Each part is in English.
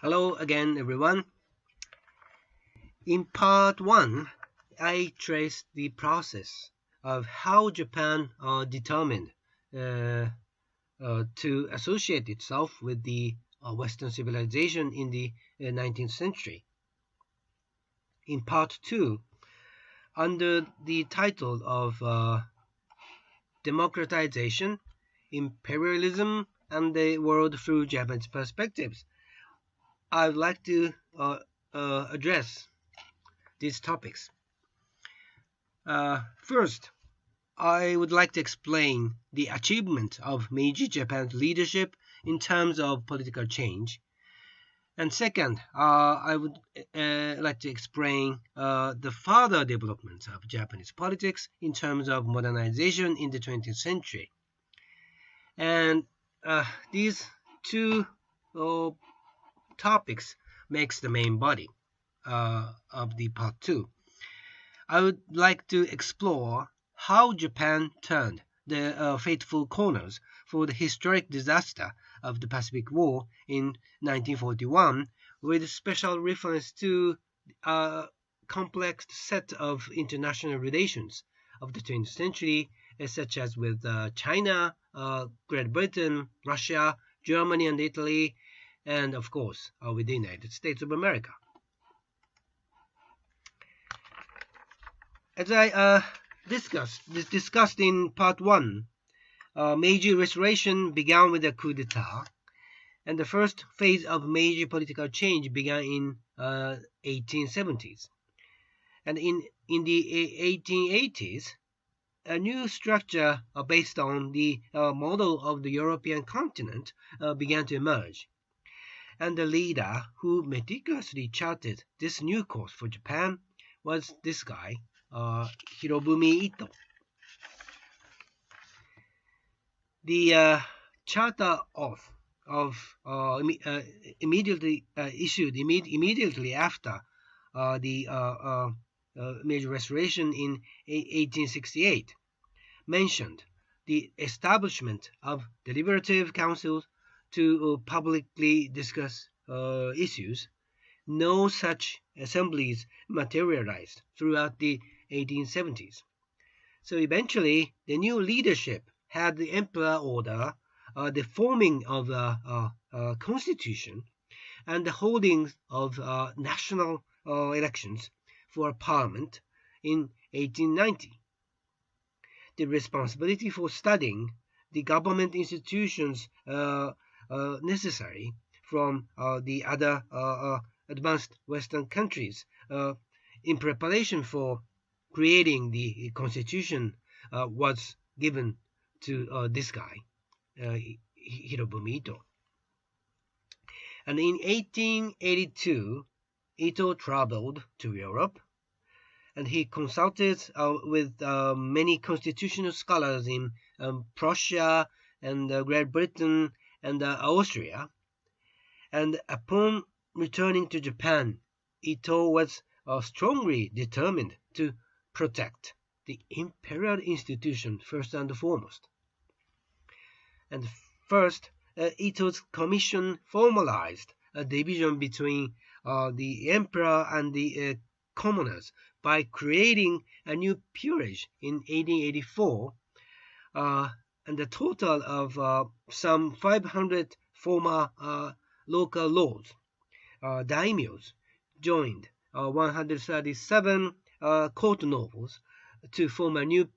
Hello again, everyone. In part 1, I traced the process of how Japan determined uh, to associate itself with the Western civilization in the 19th century. In part 2, under the title of Democratization, Imperialism, and the World Through Japan's Perspectives, I'd like to address these topics. First, I would like to explain the achievement of Meiji Japan's leadership in terms of political change. And second, I would like to explain the further development of Japanese politics in terms of modernization in the 20th century. And these two topics makes the main body of the part 2. I would like to explore how Japan turned the fateful corners for the historic disaster of the Pacific War in 1941, with special reference to a complex set of international relations of the 20th century, such as with China, Great Britain, Russia, Germany, and Italy, and of course with the United States of America. As I discussed in part 1, Meiji Restoration began with a coup d'etat, and the first phase of Meiji political change began in 1870s. And in the 1880s, a new structure based on the model of the European continent began to emerge. And the leader who meticulously charted this new course for Japan was this guy, Hirobumi Ito. The charter oath of immediately issued immediately after the Meiji Restoration in 1868 mentioned the establishment of deliberative councils to publicly discuss issues. No such assemblies materialized throughout the 1870s. So eventually, the new leadership had the emperor order the forming of a constitution and the holding of national elections for parliament in 1890. The responsibility for studying the government institutions necessary from the other advanced Western countries in preparation for creating the constitution was given to this guy, Hirobumi Ito. And in 1882, Ito traveled to Europe, and he consulted with many constitutional scholars in Prussia and Great Britain and Austria. And upon returning to Japan, Ito was strongly determined to protect the imperial institution first and foremost. And first, Ito's commission formalized a division between the emperor and the commoners by creating a new peerage in 1884, and a total of some 500 former local lords, daimyos, joined 137 court nobles to form a new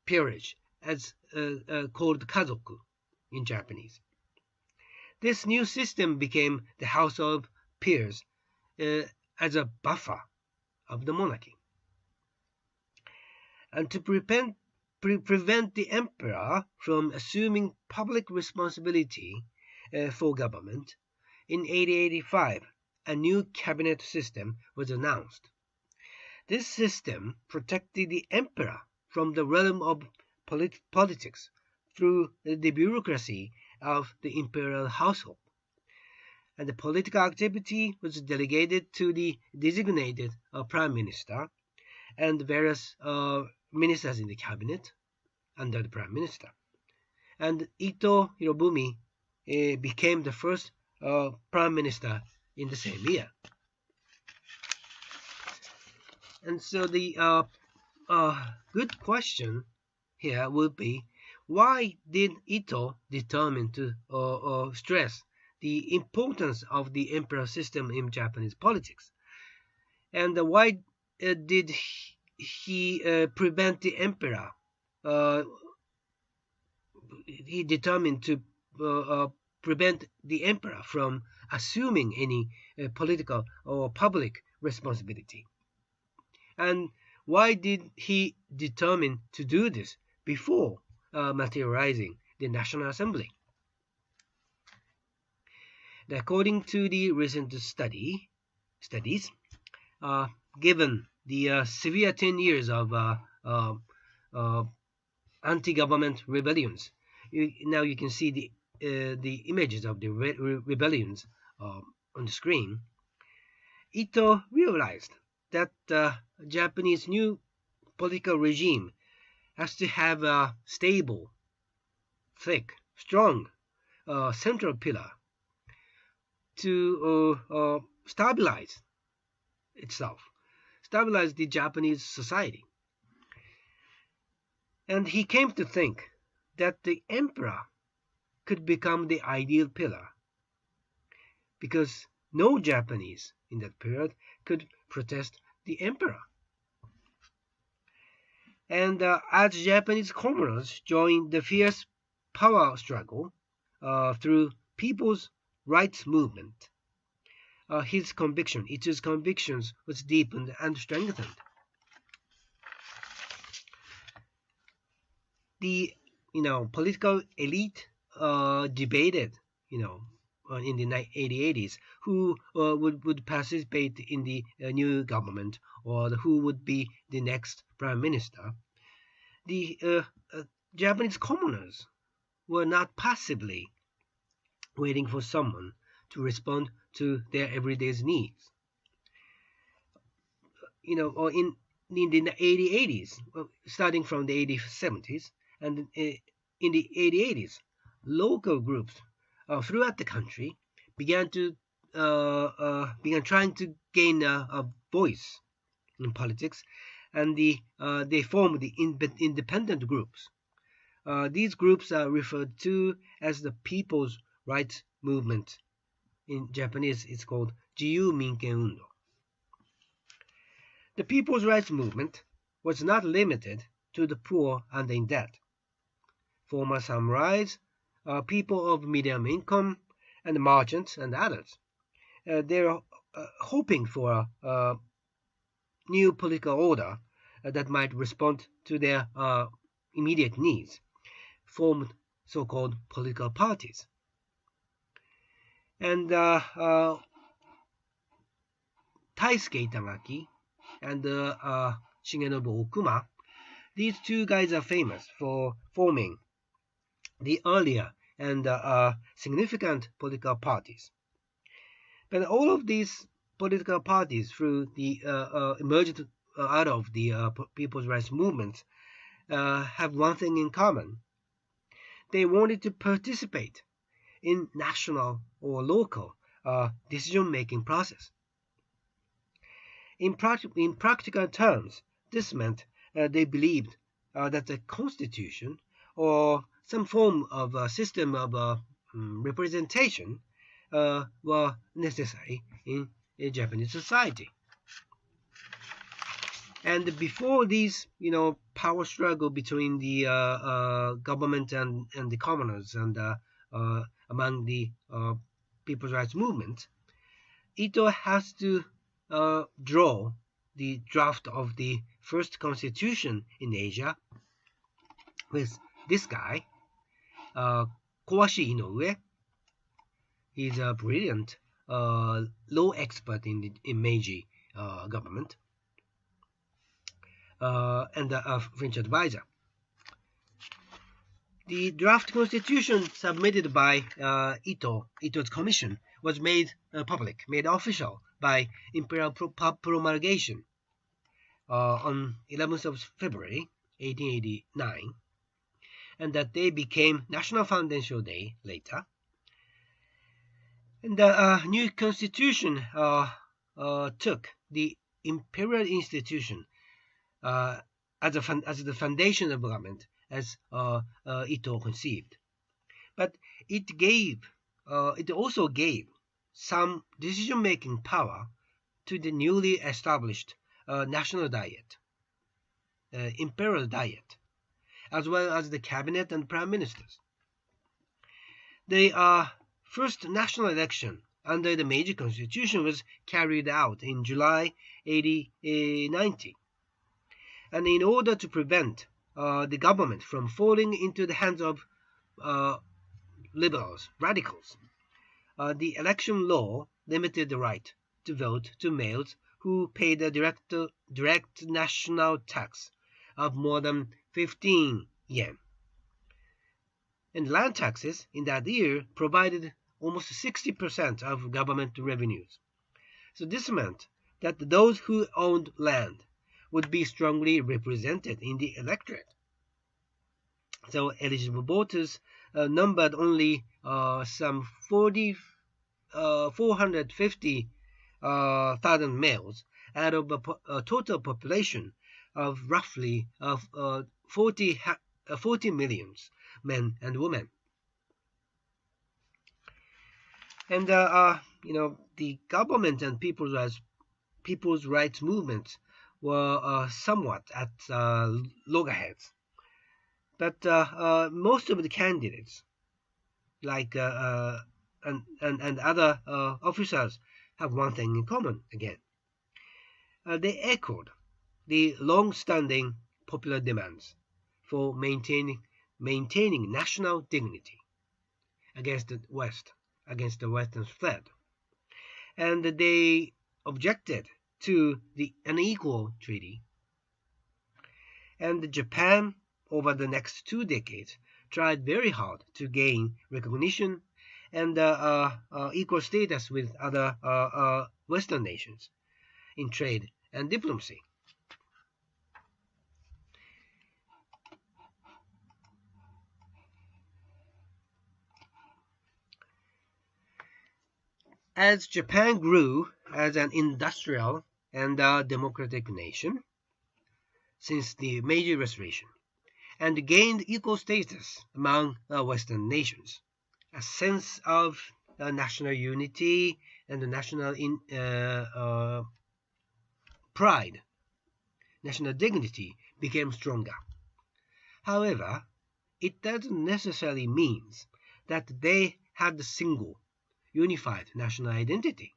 peerage as called kazoku in Japanese. This new system became the House of Peers as a buffer of the monarchy. And to prevent the emperor from assuming public responsibility for government, in 1885, a new cabinet system was announced. This system protected the emperor from the realm of politics through the bureaucracy of the imperial household. And the political activity was delegated to the designated prime minister and various ministers in the cabinet under the prime minister. And Ito Hirobumi became the first prime minister in the same year. And so the good question here would be, why did Ito determine to stress the importance of the emperor system in Japanese politics? And why did he prevent the emperor? He determined to prevent the emperor from assuming any political or public responsibility. And why did he determine to do this before materializing the National Assembly? According to the recent studies, given the severe 10 years of anti-government rebellions, now you can see the images of the rebellions on the screen. Ito realized that the Japanese new political regime has to have a stable, thick, strong central pillar to stabilize itself, stabilize the Japanese society. And he came to think that the emperor could become the ideal pillar, because no Japanese in that period could protest the emperor. And as Japanese commoners joined the fierce power struggle through people's rights movement, Ito's convictions was deepened and strengthened. The political elite debated in the 1880s who would participate in the new government, or who would be the next prime minister. The Japanese commoners were not passively waiting for someone to respond to their everyday needs. Or in the 1880s, starting from the 1870s, and in the 1880s, local groups throughout the country began trying to gain a voice in politics, and they formed the independent groups. These groups are referred to as the People's Rights Movement. In Japanese, it's called Jiyu Minken Undo. The People's Rights Movement was not limited to the poor and in debt. Former samurais, people of medium income, and merchants and others, they're hoping for a new political order that might respond to their immediate needs, formed so-called political parties. And Taisuke Itagaki and Shigenobu Okuma, these two guys are famous for forming the earlier and significant political parties. But all of these political parties, through the emerged out of the People's Rights Movement, have one thing in common. They wanted to participate in national or local decision-making process. In practical terms, this meant they believed that the constitution or some form of a system of representation were necessary in a Japanese society. And before these, power struggle between the government and the commoners and among the People's Rights Movement, Ito has to draw the draft of the first constitution in Asia with this guy, Kowashi Inoue. He's a brilliant law expert in Meiji government and a French advisor. The draft constitution submitted by Ito's commission was made public, made official by imperial promulgation on 11th of February 1889, and that day became National Foundation Day later. And the new constitution took the imperial institution as the foundation of government, as Ito conceived. But it also gave some decision-making power to the newly established national diet, imperial diet, as well as the cabinet and prime ministers. The first national election under the Meiji Constitution was carried out in July 1890. And in order to prevent the government from falling into the hands of liberals, radicals, the election law limited the right to vote to males who paid a direct national tax of more than 15 yen. And land taxes in that year provided almost 60% of government revenues. So this meant that those who owned land would be strongly represented in the electorate. So eligible voters numbered only some 450,000 males out of a total population of roughly 40 millions men and women. And the government and people's rights movements were somewhat at loggerheads. But most of the candidates, like and other officers, have one thing in common again. They echoed the long-standing popular demands for maintaining national dignity against the Western threat, and they objected to the unequal treaty. And Japan, over the next 2 decades, tried very hard to gain recognition and equal status with other Western nations in trade and diplomacy. As Japan grew as an industrial and democratic nation since the Meiji Restoration, and gained equal status among Western nations, a sense of national unity and national pride, national dignity became stronger. However, it doesn't necessarily mean that they had a single, unified national identity.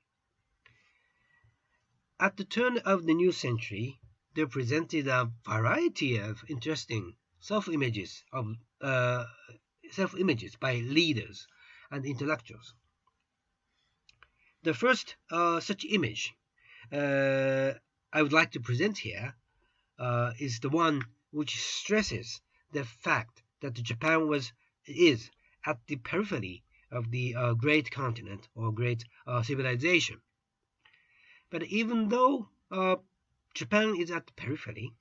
At the turn of the new century, they presented a variety of interesting self-images by leaders and intellectuals. The first such image I would like to present here is the one which stresses the fact that Japan is at the periphery of the great continent or great civilization. But even though Japan is at the periphery,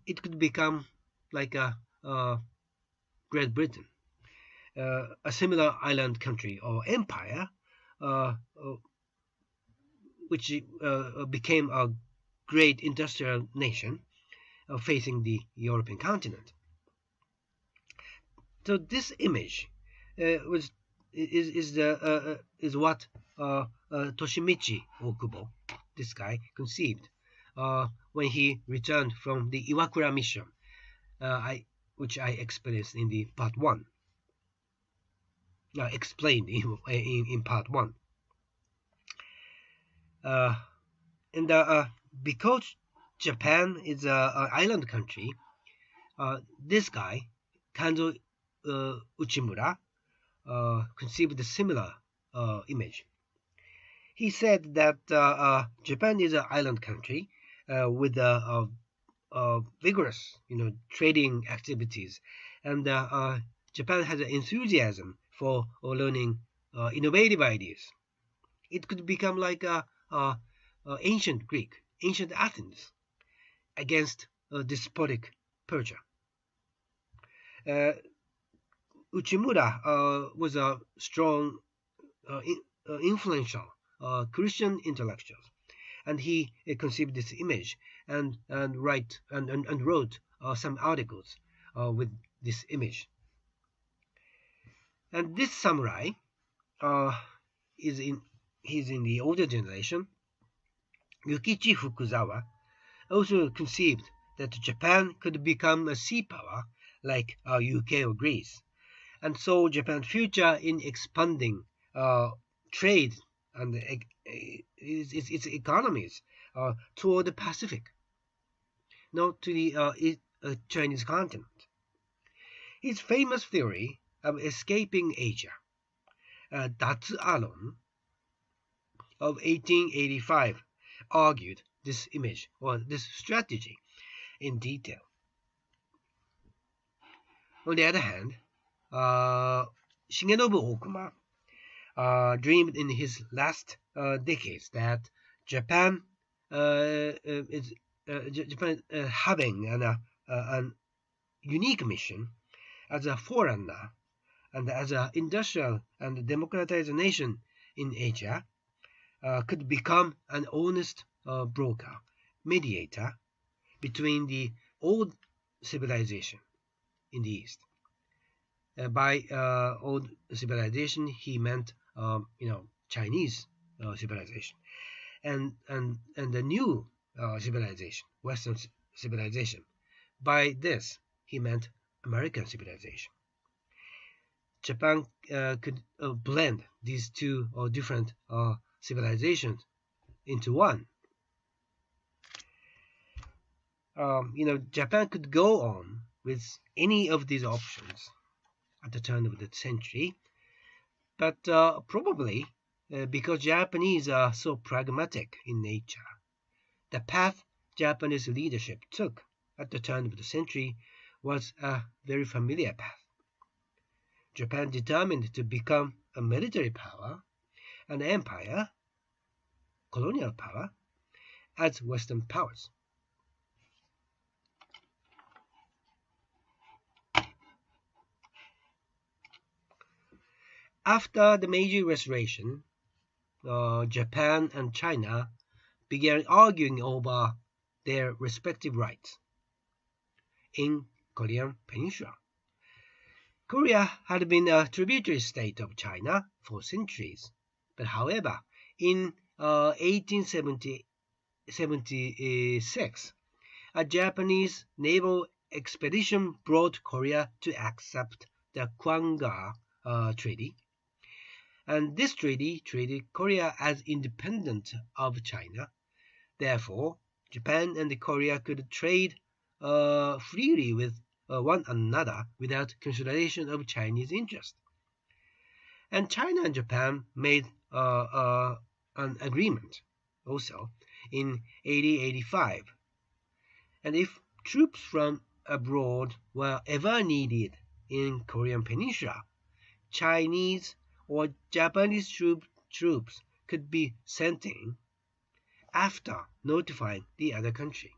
it could become like a Great Britain, a similar island country or empire, which became a great industrial nation facing the European continent. So this image is what Toshimichi Okubo, this guy, conceived when he returned from the Iwakura mission, which I experienced in the part 1. Explained in part 1. And because Japan is an island country, this guy, Kanzo Uchimura, conceived a similar image. He said that Japan is an island country with vigorous, trading activities, and Japan has an enthusiasm for learning innovative ideas. It could become like ancient Greek, ancient Athens, against despotic Persia. Uchimura was a strong influential Christian intellectuals, and he conceived this image and wrote some articles with this image. And this samurai uh, he's in the older generation. Yukichi Fukuzawa also conceived that Japan could become a sea power like UK or Greece, and saw Japan's future in expanding trade and its economies toward the Pacific, not to the Chinese continent. His famous theory of escaping Asia, Datsu-Alon, of 1885, argued this image or this strategy in detail. On the other hand, Shigenobu Okuma dreamed in his last decades that Japan is Japan having an unique mission as a forerunner and as an industrial and democratized nation in Asia, could become an honest broker, mediator between the old civilization in the East. By old civilization, he meant Chinese civilization, and the new civilization, Western civilization. By this, he meant American civilization. Japan could blend these two different civilizations into one. Japan could go on with any of these options at the turn of the century, but probably because Japanese are so pragmatic in nature, the path Japanese leadership took at the turn of the century was a very familiar path. Japan determined to become a military power, an empire, colonial power, as Western powers. After the Meiji Restoration, Japan and China began arguing over their respective rights in Korean Peninsula. Korea had been a tributary state of China for centuries, but however, in 1876, a Japanese naval expedition brought Korea to accept the Kwangga Treaty, and this treaty treated Korea as independent of China. Therefore, Japan and Korea could trade freely with one another without consideration of Chinese interest. And China and Japan made an agreement also in 1885. And if troops from abroad were ever needed in Korean Peninsula, Chinese or Japanese troops could be sent in after notifying the other country.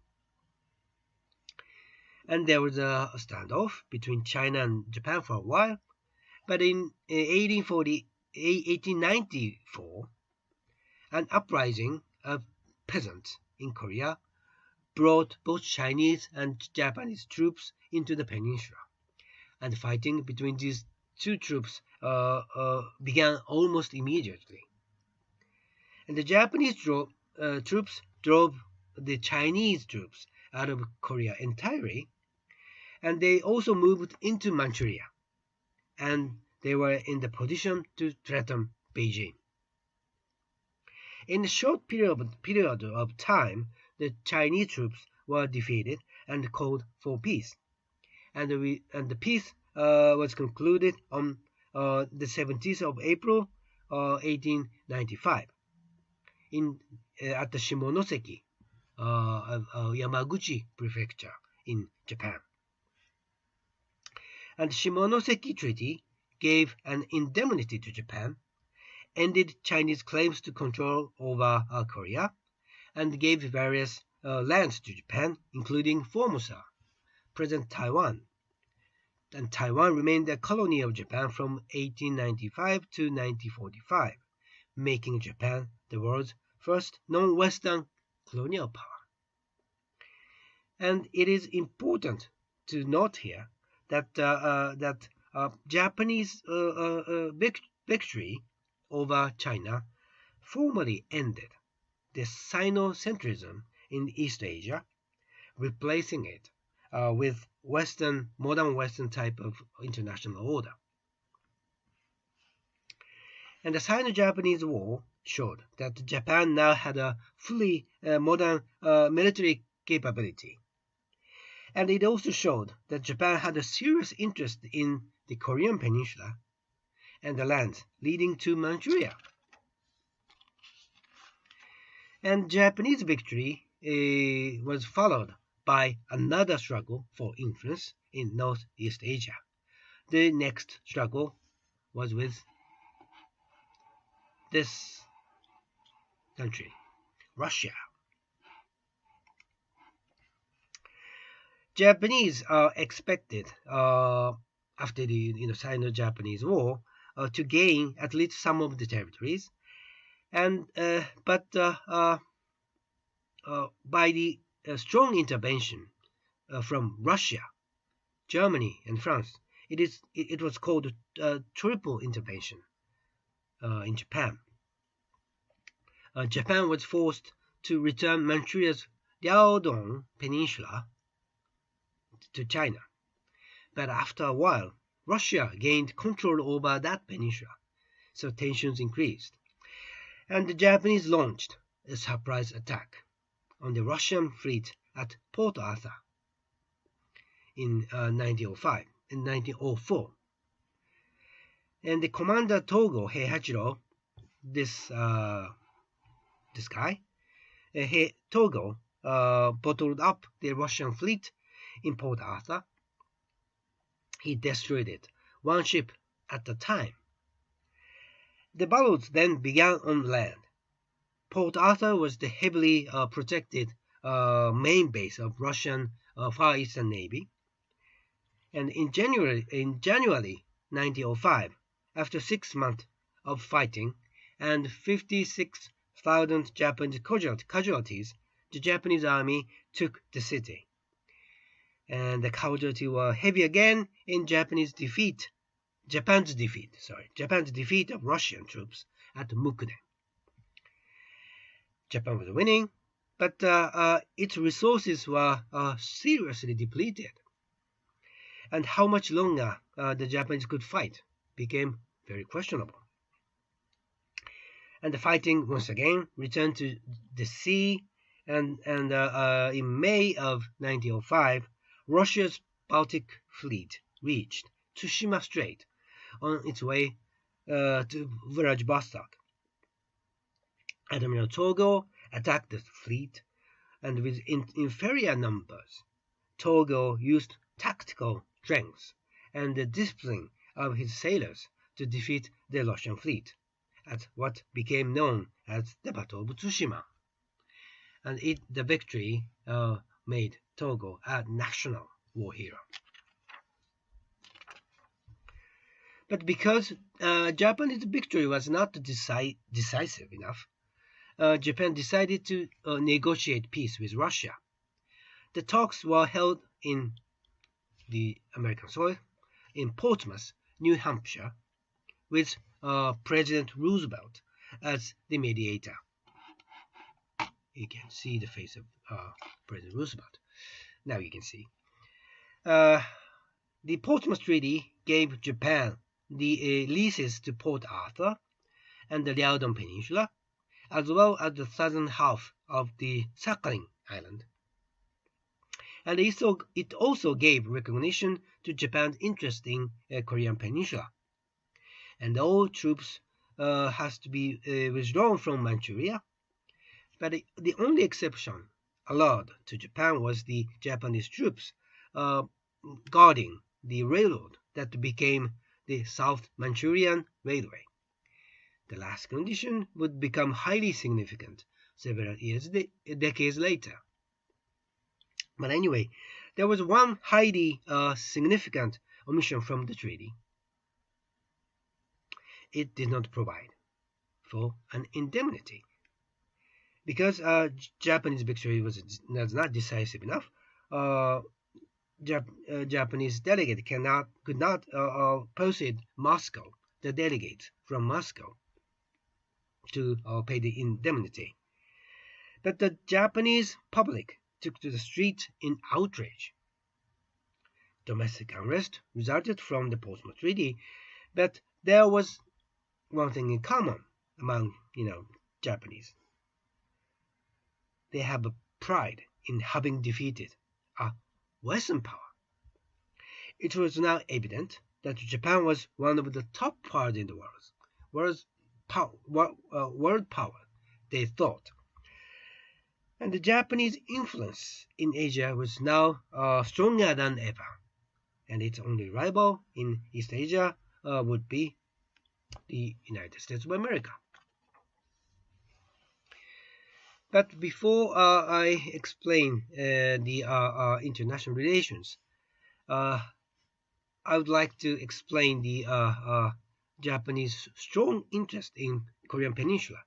And there was a standoff between China and Japan for a while, but in 1894, an uprising of peasants in Korea brought both Chinese and Japanese troops into the peninsula, and fighting between these two troops began almost immediately. And the Japanese troops drove the Chinese troops out of Korea entirely, and they also moved into Manchuria, and they were in the position to threaten Beijing. In a short period of time, the Chinese troops were defeated and called for peace, and the peace was concluded on the 17th of April, 1895, at the Shimonoseki of Yamaguchi Prefecture in Japan. And the Shimonoseki Treaty gave an indemnity to Japan, ended Chinese claims to control over Korea, and gave various lands to Japan, including Formosa, present Taiwan, and Taiwan remained a colony of Japan from 1895 to 1945, making Japan the world's first non-Western colonial power. And it is important to note here that Japanese victory over China formally ended the Sinocentrism in East Asia, replacing it with modern Western type of international order. And the Sino-Japanese War showed that Japan now had a fully modern military capability. And it also showed that Japan had a serious interest in the Korean Peninsula and the lands leading to Manchuria. And Japanese victory was followed by another struggle for influence in Northeast Asia. The next struggle was with this country, Russia. Japanese are expected after the Sino-Japanese War to gain at least some of the territories, but by the strong intervention from Russia, Germany, and France, it was called triple intervention in Japan. Japan was forced to return Manchuria's Liaodong Peninsula to China, but after a while, Russia gained control over that peninsula, so tensions increased, and the Japanese launched a surprise attack on the Russian fleet at Port Arthur in 1904. And the commander Togo Heihachiro, this guy, Togo bottled up the Russian fleet in Port Arthur. He destroyed it, one ship at a time. The battles then began on land. Port Arthur was the heavily protected main base of Russian Far Eastern Navy. And in January 1905, after 6 months of fighting and 56,000 Japanese casualties, the Japanese army took the city. And the casualties were heavy again in Japan's defeat of Russian troops at Mukden. Japan was winning, but its resources were seriously depleted. And how much longer the Japanese could fight became very questionable. And the fighting once again returned to the sea, and in May of 1905, Russia's Baltic fleet reached Tsushima Strait on its way to Vladivostok. Admiral Togo attacked the fleet, and with inferior numbers, Togo used tactical strength and the discipline of his sailors to defeat the Russian fleet at what became known as the Battle of Tsushima. And the victory made Togo a national war hero. But because Japanese victory was not decisive enough, Japan decided to negotiate peace with Russia. The talks were held in the American soil, in Portsmouth, New Hampshire, with President Roosevelt as the mediator. You can see the face of President Roosevelt. Now you can see. The Portsmouth Treaty gave Japan the leases to Port Arthur and the Liaodong Peninsula, as well as the southern half of the Sakhalin Island. And it also gave recognition to Japan's interest in Korean Peninsula. And all troops has to be withdrawn from Manchuria. But the only exception allowed to Japan was the Japanese troops guarding the railroad that became the South Manchurian Railway. The last condition would become highly significant several decades later. But anyway, there was one highly significant omission from the treaty, it did not provide for an indemnity. Because Japanese victory was not decisive enough, Japanese delegate could not persuade Moscow, the delegates from Moscow, to pay the indemnity. But the Japanese public took to the streets in outrage. Domestic unrest resulted from the Portsmouth Treaty, but there was one thing in common among Japanese. They have a pride in having defeated a Western power. It was now evident that Japan was one of the top powers in the world power, they thought. And the Japanese influence in Asia was now stronger than ever, and its only rival in East Asia would be the United States of America. But before I explain the international relations, I would like to explain the Japanese strong interest in Korean Peninsula.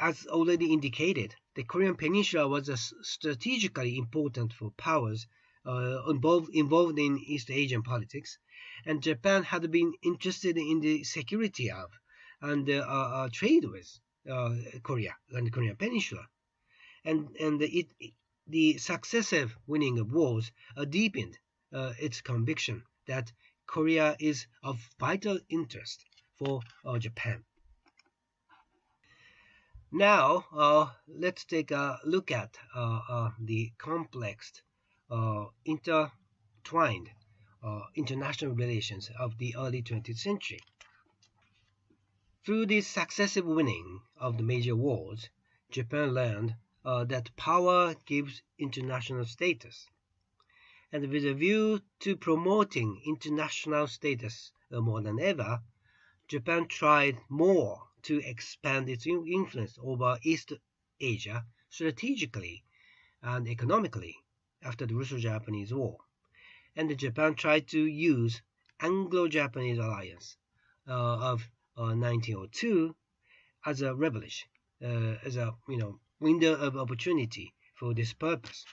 As already indicated, the Korean Peninsula was strategically important for powers involved in East Asian politics, and Japan had been interested in the security of and trade with Korea and the Korean Peninsula, and the successive winning of wars deepened its conviction that Korea is of vital interest for Japan. Now, let's take a look at the complex, intertwined international relations of the early 20th century. Through the successive winning of the major wars, Japan learned that power gives international status. And with a view to promoting international status more than ever, Japan tried more to expand its influence over East Asia strategically and economically after the Russo-Japanese War. And Japan tried to use Anglo-Japanese alliance of 1902 as a leverage, as a window of opportunity for this purpose.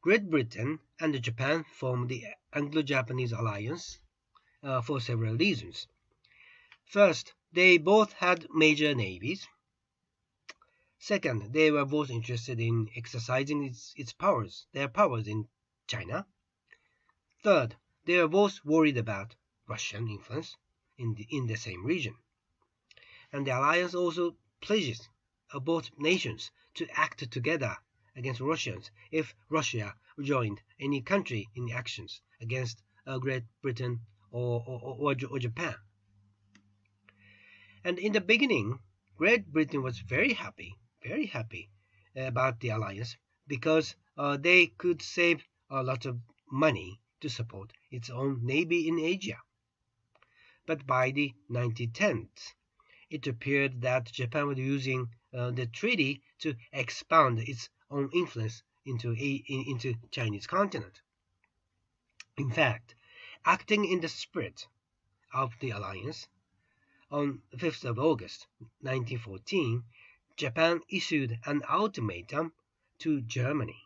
Great Britain and Japan formed the Anglo-Japanese alliance for several reasons. First, they both had major navies. Second, they were both interested in exercising their powers in China. Third, they were both worried about Russian influence in the same region. And the alliance also pledges both nations to act together against Russians if Russia joined any country in the actions against Great Britain or Japan. And in the beginning, Great Britain was very happy about the alliance because they could save a lot of money to support its own navy in Asia. But by the 1910s, it appeared that Japan was using the treaty to expand its own influence into Chinese continent. In fact, acting in the spirit of the alliance, on 5th of August 1914, Japan issued an ultimatum to Germany.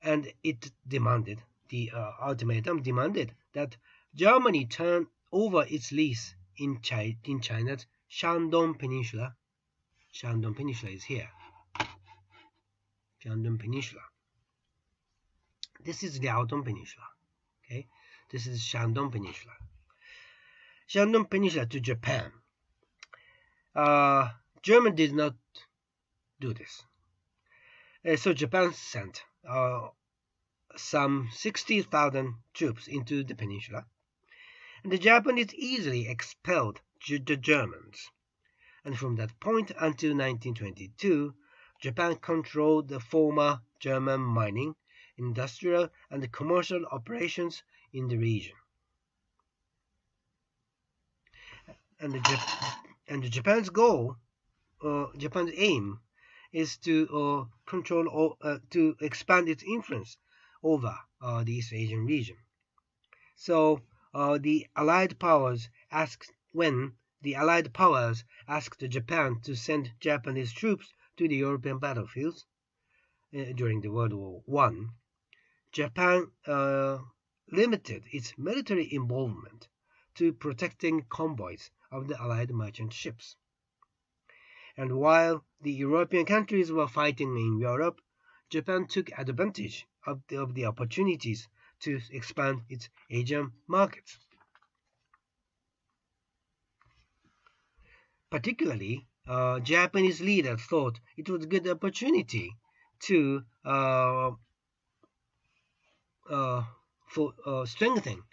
And the ultimatum demanded that Germany turn over its lease in China's Shandong Peninsula. Shandong Peninsula is here. Shandong Peninsula. This is the Liaodong Peninsula. Okay, this is Shandong Peninsula. Shandong Peninsula to Japan. Germany did not do this. So Japan sent some 60,000 troops into the peninsula, and the Japanese easily expelled the Germans. And from that point until 1922, Japan controlled the former German mining, industrial, and commercial operations in the region. And Japan's goal, Japan's aim, is to control to expand its influence over the East Asian region. So when the Allied powers asked Japan to send Japanese troops to the European battlefields during the World War I, Japan limited its military involvement to protecting convoys of the Allied merchant ships. And while the European countries were fighting in Europe, Japan took advantage of the opportunities to expand its Asian markets. Particularly, Japanese leaders thought it was a good opportunity to strengthen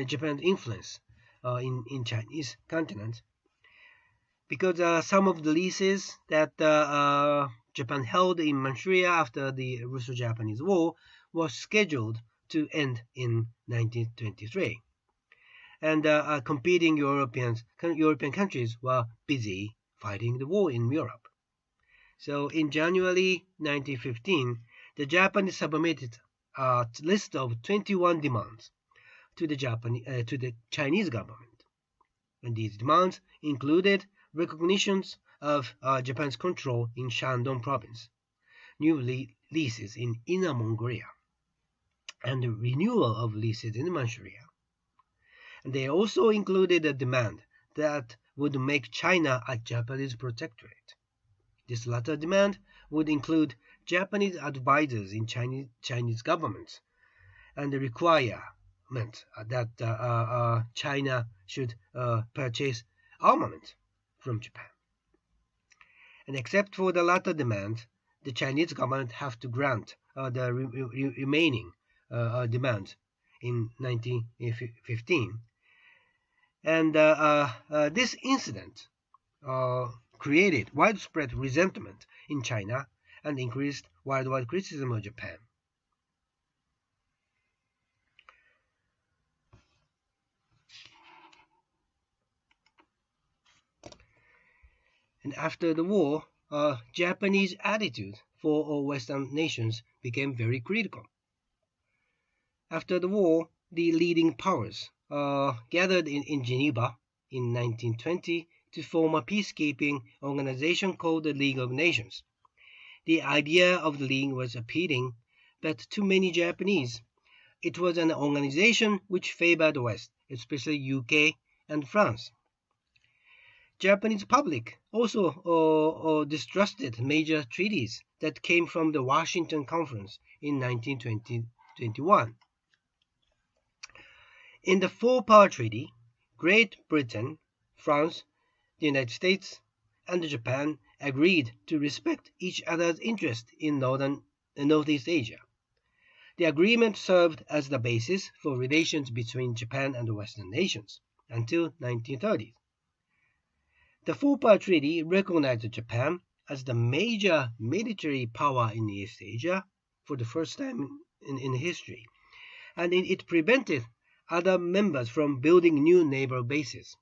Japan's influence in Chinese continent, because some of the leases that Japan held in Manchuria after the Russo-Japanese War was scheduled to end in 1923, and competing European countries were busy fighting the war in Europe. So in January 1915, the Japanese submitted a list of 21 demands to the Chinese government, and these demands included recognitions of Japan's control in Shandong province, new leases in Inner Mongolia, and the renewal of leases in Manchuria. And they also included a demand that would make China a Japanese protectorate. This latter demand would include Japanese advisors in Chinese governments, and the requirement that China should purchase armament from Japan. And except for the latter demand, the Chinese government have to grant the remaining demands in 1915. And this incident created widespread resentment in China and increased worldwide criticism of Japan. And after the war, Japanese attitude for Western nations became very critical. After the war, the leading powers gathered in Geneva in 1920 to form a peacekeeping organization called the League of Nations. The idea of the League was appealing, but to many Japanese, it was an organization which favored the West, especially UK and France. Japanese public also distrusted major treaties that came from the Washington Conference in 1921. In the Four-Power Treaty, Great Britain, France, the United States, and Japan agreed to respect each other's interest in Northeast Asia. The agreement served as the basis for relations between Japan and the Western nations until 1930. The Four-Power Treaty recognized Japan as the major military power in East Asia for the first time in history, and it prevented other members from building new naval bases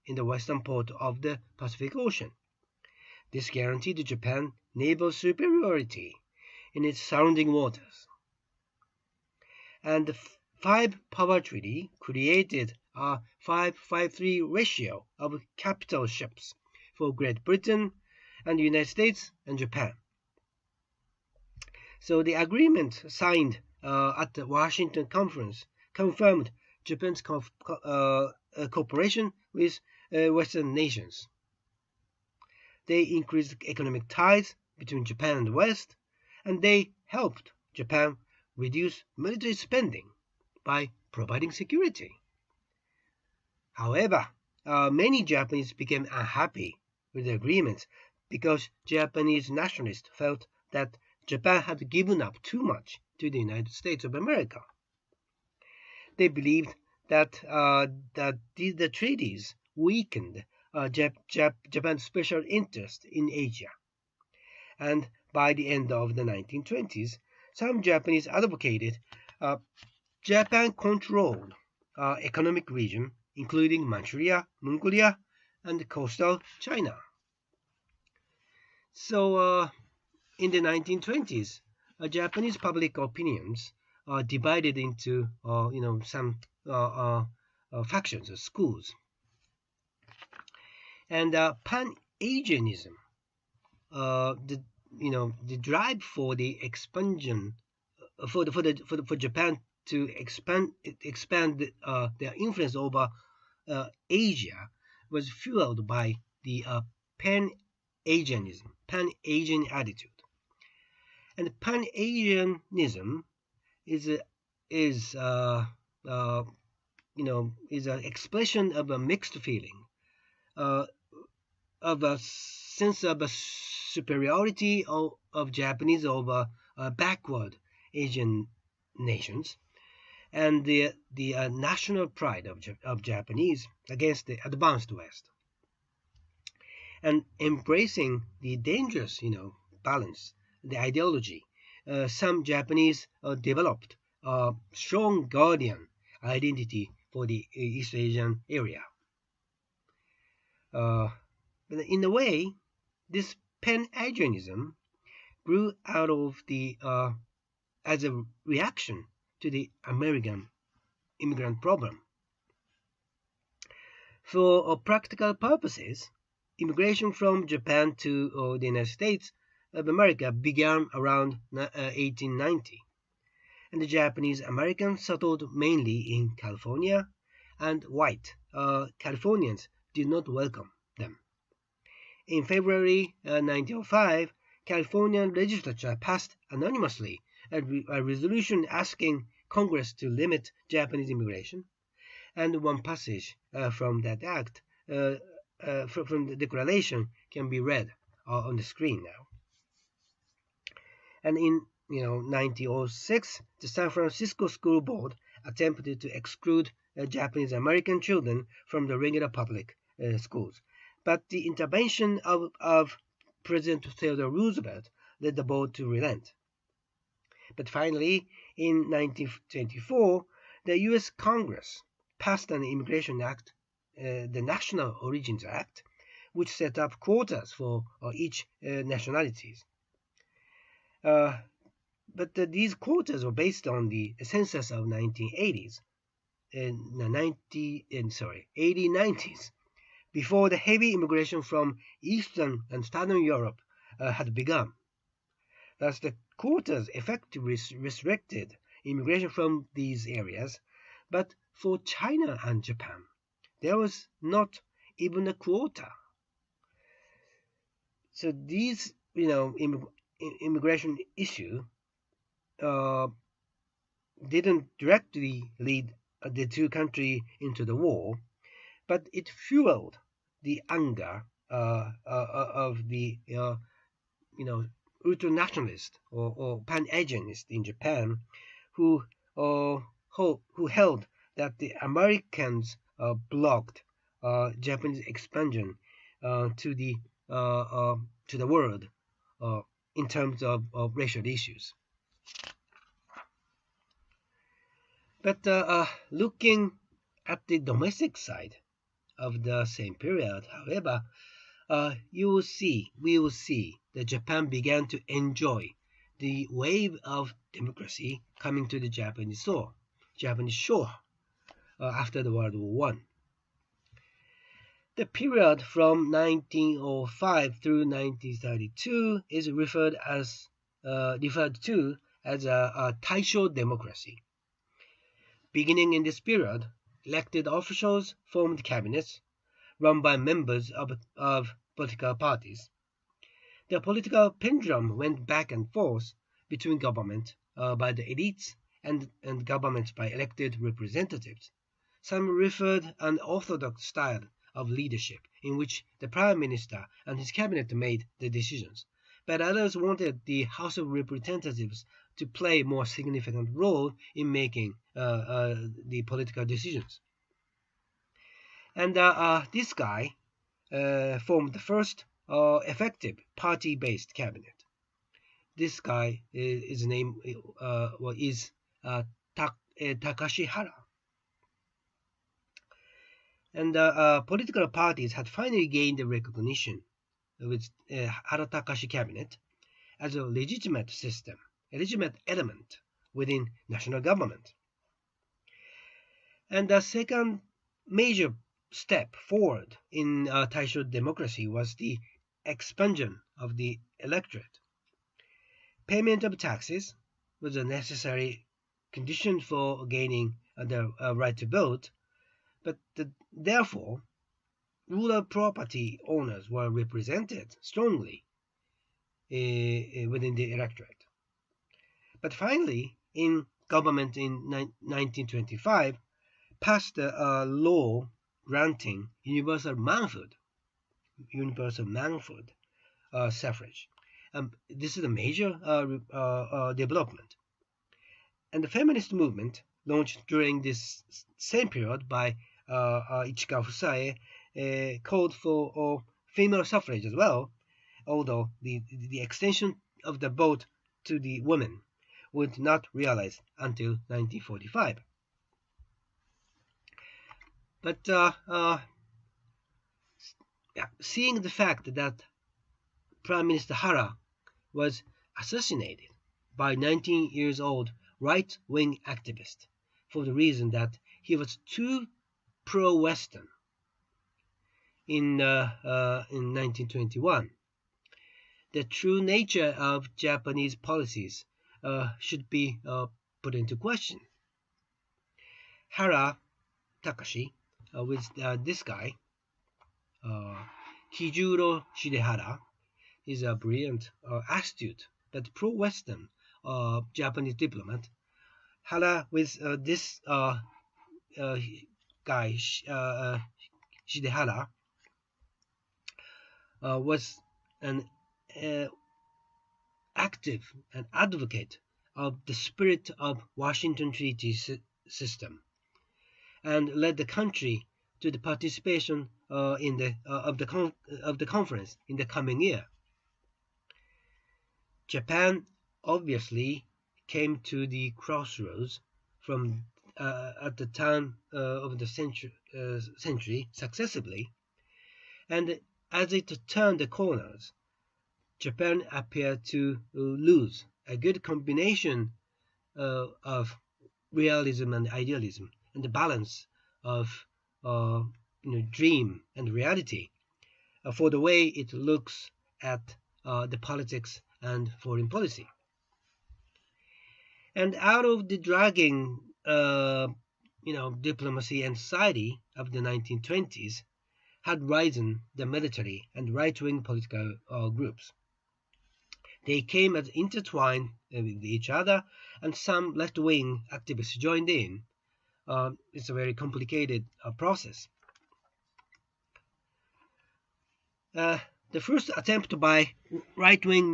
in the western part of the Pacific Ocean. This guaranteed Japan naval superiority in its surrounding waters. And the Five-Power Treaty created a 5-5-3 ratio of capital ships for Great Britain and the United States and Japan. So the agreement signed at the Washington Conference confirmed Japan's cooperation with Western nations. They increased economic ties between Japan and the West, and they helped Japan reduce military spending by providing security. However, many Japanese became unhappy with the agreement because Japanese nationalists felt that Japan had given up too much to the United States of America. They believed that the treaties weakened Japan's special interest in Asia. And by the end of the 1920s, some Japanese advocated Japan-controlled economic region, including Manchuria, Mongolia, and coastal China. So in the 1920s, Japanese public opinions divided into some factions or schools. And Pan-Asianism, the the drive for the expansion for Japan to expand their influence over Asia was fueled by the Pan-Asian attitude. And Pan-Asianism is a, is is an expression of a mixed feeling, uh, of a sense of a superiority of Japanese over backward Asian nations, and the national pride of Japanese against the advanced West, and embracing the dangerous balance, the ideology. Some Japanese developed a strong guardian identity for the East Asian area. Uh, in a way, this Pan-Asianism grew out of the as a reaction to the American immigrant problem. For practical purposes, immigration from Japan to the United States of America began around 1890, and the Japanese Americans settled mainly in California, and white Californians did not welcome them. In February 1905, California legislature passed anonymously a resolution asking Congress to limit Japanese immigration, and one passage from that act, from the declaration, can be read on the screen now. And in 1906, the San Francisco School Board attempted to exclude Japanese American children from the regular public schools, but the intervention of President Theodore Roosevelt led the board to relent. But finally, in 1924, the U.S. Congress passed an immigration act, the National Origins Act, which set up quotas for each nationalities. But these quotas were based on the census of 1980s, 1890s, before the heavy immigration from Eastern and Southern Europe had begun. Thus, the quotas effectively restricted immigration from these areas, but for China and Japan, there was not even a quota. So these, immigration issue didn't directly lead the two countries into the war, but it fueled the anger of the ultra-nationalist or pan-Asianist in Japan, who held that the Americans blocked Japanese expansion to the world in terms of racial issues. But looking at the domestic side of the same period, however, we will see that Japan began to enjoy the wave of democracy coming to the Japanese shore after the World War I. The period from 1905 through 1932 is referred to as a Taisho democracy. Beginning in this period, elected officials formed cabinets run by members of political parties. The political pendulum went back and forth between government by the elites and government by elected representatives. Some referred an orthodox style of leadership in which the prime minister and his cabinet made the decisions, but others wanted the House of Representatives to play a more significant role in making the political decisions. And this guy formed the first effective party-based cabinet. This guy his name is Takashi Hara. And political parties had finally gained the recognition with Hara Takashi cabinet as a legitimate system, a legitimate element within national government. And the second major step forward in Taisho democracy was the expansion of the electorate. Payment of taxes was a necessary condition for gaining the right to vote, but therefore rural property owners were represented strongly within the electorate. But finally, in government in 1925, passed a law granting universal manhood suffrage. This is a major development. And the feminist movement, launched during this same period by Ichika Fusae, called for female suffrage as well, although the extension of the vote to the women would not realize until 1945. But seeing the fact that Prime Minister Hara was assassinated by 19 years old right-wing activist for the reason that he was too pro-Western in 1921, the true nature of Japanese policies should be put into question. Hara Takashi, with this guy, Kijuro Shidehara, is a brilliant, astute, but pro-Western Japanese diplomat. Hara, with this guy, Shidehara, was an active and advocate of the spirit of Washington Treaty system, and led the country to the participation of the conference in the coming year. Japan obviously came to the crossroads from at the turn of the century successively, and as it turned the corners, Japan appeared to lose a good combination of realism and idealism, and the balance of dream and reality for the way it looks at the politics and foreign policy. And out of the dragging diplomacy and society of the 1920s had risen the military and right-wing political groups. They came as intertwined with each other, and some left-wing activists joined in. It's a very complicated process. The first attempt by right-wing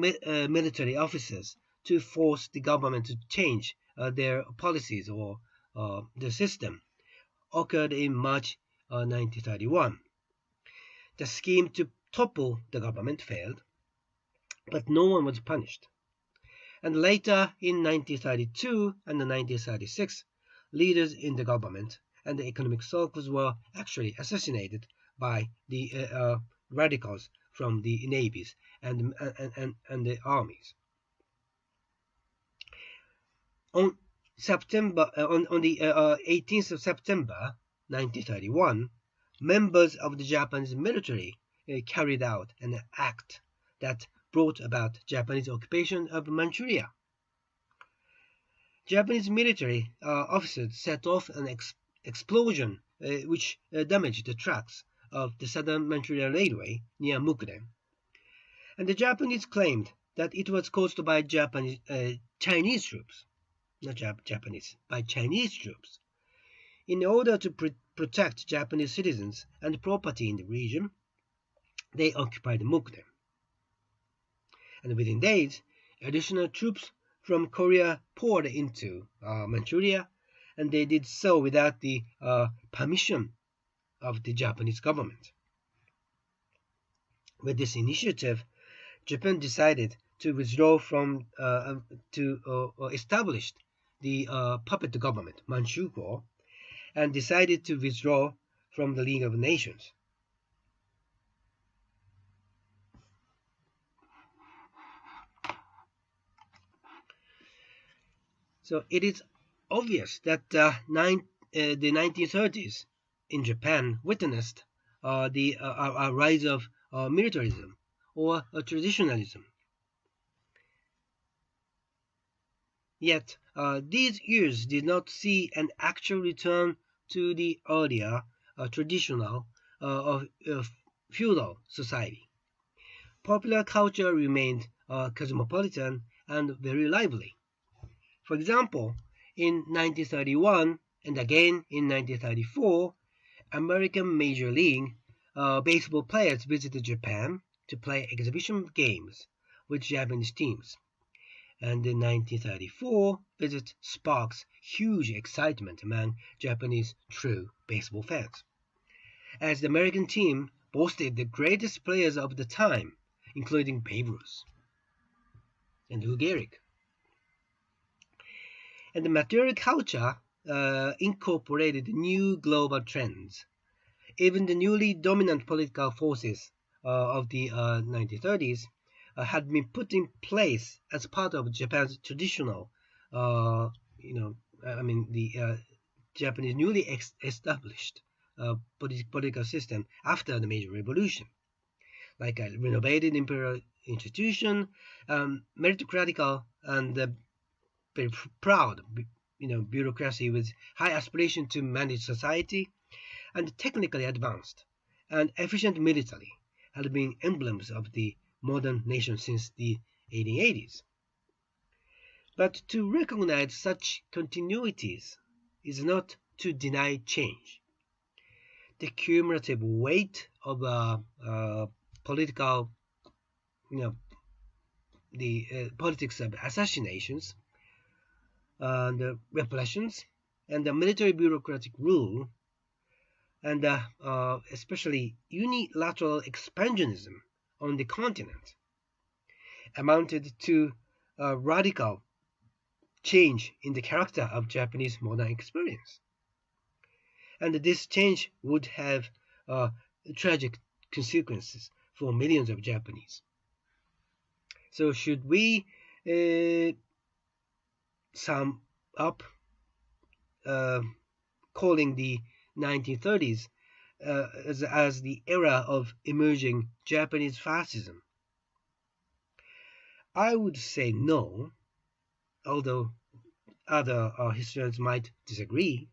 military officers to force the government to change their policies or the system occurred in March 1931. The scheme to topple the government failed, but no one was punished. And later, in 1932 and 1936, leaders in the government and the economic circles were actually assassinated by the radicals from the navies and the armies. On the 18th of September 1931, members of the Japanese military carried out an act that brought about Japanese occupation of Manchuria. Japanese military officers set off an explosion which damaged the tracks of the southern Manchuria railway near Mukden. And the Japanese claimed that it was caused by Chinese troops, not Japanese, by Chinese troops. In order to protect Japanese citizens and property in the region, they occupied Mukden. And within days, additional troops from Korea poured into Manchuria, and they did so without the permission of the Japanese government. With this initiative, Japan decided to withdraw from established the puppet government, Manchukuo, and decided to withdraw from the League of Nations. So it is obvious that the 1930s in Japan witnessed the a rise of militarism or traditionalism. Yet these years did not see an actual return to the earlier traditional feudal society. Popular culture remained cosmopolitan and very lively. For example, in 1931 and again in 1934, American Major League Baseball players visited Japan to play exhibition games with Japanese teams. And in 1934, visit sparks huge excitement among Japanese true baseball fans, as the American team boasted the greatest players of the time, including Babe Ruth and Lou Gehrig. And the material culture incorporated new global trends. Even the newly dominant political forces of the 1930s had been put in place as part of Japan's traditional, the Japanese newly established political system after the major revolution, like a renovated imperial institution, meritocratical and very proud, bureaucracy with high aspiration to manage society, and technically advanced and efficient military had been emblems of the modern nation since the 1880s. But to recognize such continuities is not to deny change. The cumulative weight of political, the politics of assassinations, the repressions, and the military bureaucratic rule, and especially unilateral expansionism on the continent, amounted to a radical change in the character of Japanese modern experience. And this change would have tragic consequences for millions of Japanese. So should we sum up calling the 1930s as the era of emerging Japanese fascism? I would say no, although other historians might disagree.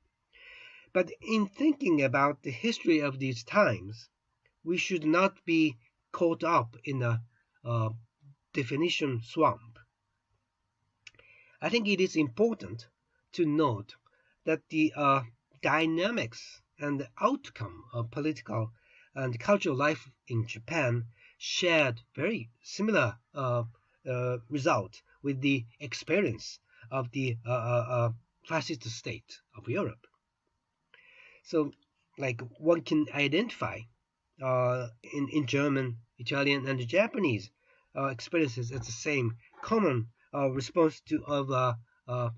But in thinking about the history of these times, we should not be caught up in a definition swamp. I think it is important to note that the dynamics and the outcome of political and cultural life in Japan shared very similar result with the experience of the fascist state of Europe. So, like one can identify in German, Italian, and Japanese experiences as the same common response to of